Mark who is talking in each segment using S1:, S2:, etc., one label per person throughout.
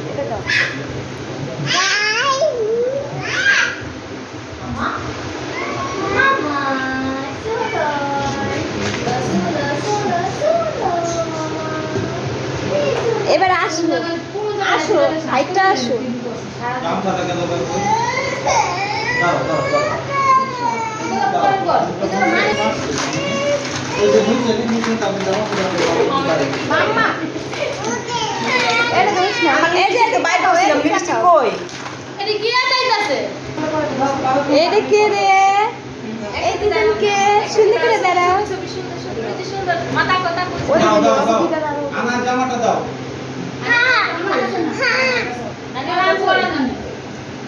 S1: এটা দাও। এবার আসো আসো হাইটটা আসো। এটা দোষ না, এই যে এটা বাইরে বসছিলাম, লিপস্টিক কই?
S2: এটা কি চাইতাছে?
S1: এটা কে রে? এই দুজনকে সুন্দর করে দাঁড়াও।
S2: ছবি সুন্দর সুন্দর, এই যে সুন্দর মাথা কথা
S1: ওই
S2: বলছে।
S1: যে
S3: দাও, দাও।
S1: ওদিকে দাঁড়াও।
S3: আনার জামাটা দাও।
S2: নানি আর পড়া জানি।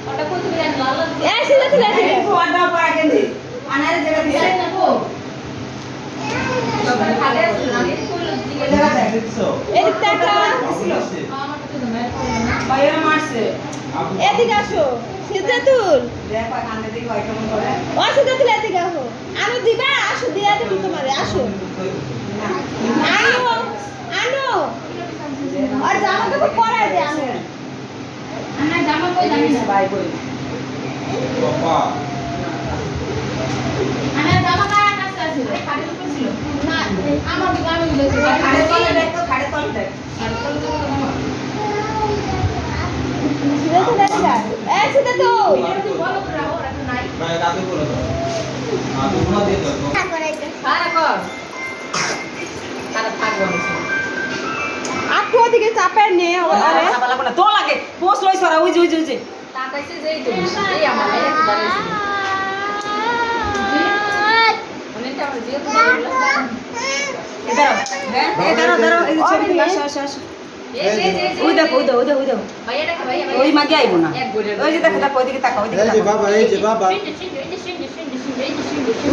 S2: ওটা কই তুমি জানি লাল লাল
S1: এই সিধা তুলে দিবে।
S2: দিলে না গো। খালে আছে নানি কইলো দিকে
S3: দেখছো?
S1: এদিক তাকাও।
S2: আমার তো না
S1: এদিকে আসো সিদ্ধাতুল। ও সিদ্ধাতুল এদিকে আসো। আনো দিবা, আসো দিয়া দেব তোমারে, আসো। আনো আনো। আর জামা কাপড় পরাই দে আনো।
S2: আমার জামা কই জানি না ভাই কই।
S3: বাবা,
S2: আমার জামা কার কাছে আছে? খাটের উপর ছিল। না আমার জামা গুলো খাটের তলে দেখো, খাটের তলে দেখ। খাটের তলে তো জামা।
S1: সিদ্ধাতুল এদিকে আয়। এই সিদ্ধাতুল।
S2: এটা তুই বলো করে রাখো, এখন নাই।
S3: ভাই রাতে বলে দাও। তোমরা দিয়ে দাও।
S2: সারা কর। সারা থাকবো না।
S1: আপু ওদিকে চাপের নে আরে।
S2: তাকাইছে যেই তো এই আমার ভাইয়া তো দাঁড়াইছে। অনেকটা আমার জিও তো এই ভাইয়া দেখো ভাইয়া
S4: ওই মাগে আইব না
S2: এক গড়ে
S4: ওই যে দেখো দেখো ওইদিকে তাকাও ওইদিকে
S3: এই যে বাবা, এই যে বাবা।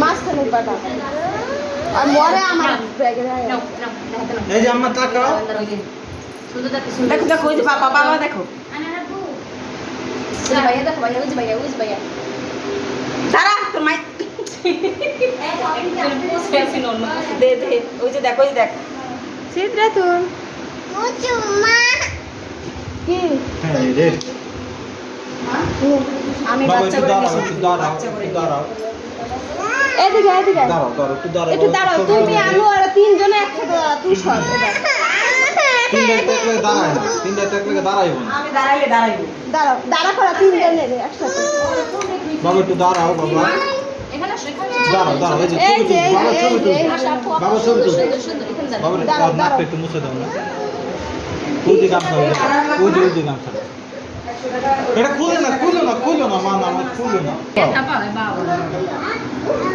S1: মাঝখানে পাটা। আর মরে আমার ব্যাগে রাখো।
S2: নাও নাও নাও
S3: এই যে আম্মা তাকাও।
S2: সুন্দর দেখো
S4: দেখো দেখো ওই যে বাবা বাবা দেখো
S2: ভাইয়া দেখো ভাইয়া ওই যে ভাইয়া
S4: দাঁড়া তোর মাই দে দে ওই যে দেখো ওই যে দেখ
S1: সিদ্ধাতুল কি
S3: হ্যাঁ রে।
S4: আমি
S3: বাবা
S4: বাচ্চা
S3: একটু
S4: করে
S3: দাঁড়াও,
S4: নিয়েছি
S3: একটু দাঁড়াও,
S4: বাচ্চা করে
S3: একটু দাঁড়াও।
S1: এদিকে এদিকে
S3: দাঁড়াও, দাঁড়াও, একটু দাঁড়াও।
S1: একটু দাঁড়াও, তুমি আলু আর তিনজনে একসাথে দাঁড়াও, তুই সর এবার।
S3: তিনটা টেকলে দাঁড়ায় না, তিনটা টেকলে দাঁড়াইবো না।
S4: আমি দাঁড়াইলে দাঁড়াইবো
S1: দাঁড়াও, দাঁড়া করা তিনজনের একসাথে।
S3: বাবা একটু দাঁড়াও বাবা।
S2: এখানে আসো এখানে
S3: দাঁড়াও, দাঁড়াও, এই যে
S1: এই
S3: ছবি
S1: যে,
S3: তুলো, বাবা
S1: এই
S3: ছবি
S1: যে,
S3: তুলো।
S1: এই যে।
S2: আসো আপু
S3: বাবা ছবি তুলো।
S2: সুন্দর সুন্দর এখানে দাঁড়াও
S3: বাবা
S1: দাঁড়াও,
S3: নাকটা
S1: দাঁড়াও।
S3: একটু মুছে দাও না। ওই যে গামছা, ওই যে গামছা। এটা খুলে না, খুলে না, খুলে না, মা না, খুলে না।
S2: এটা পাবে বাবা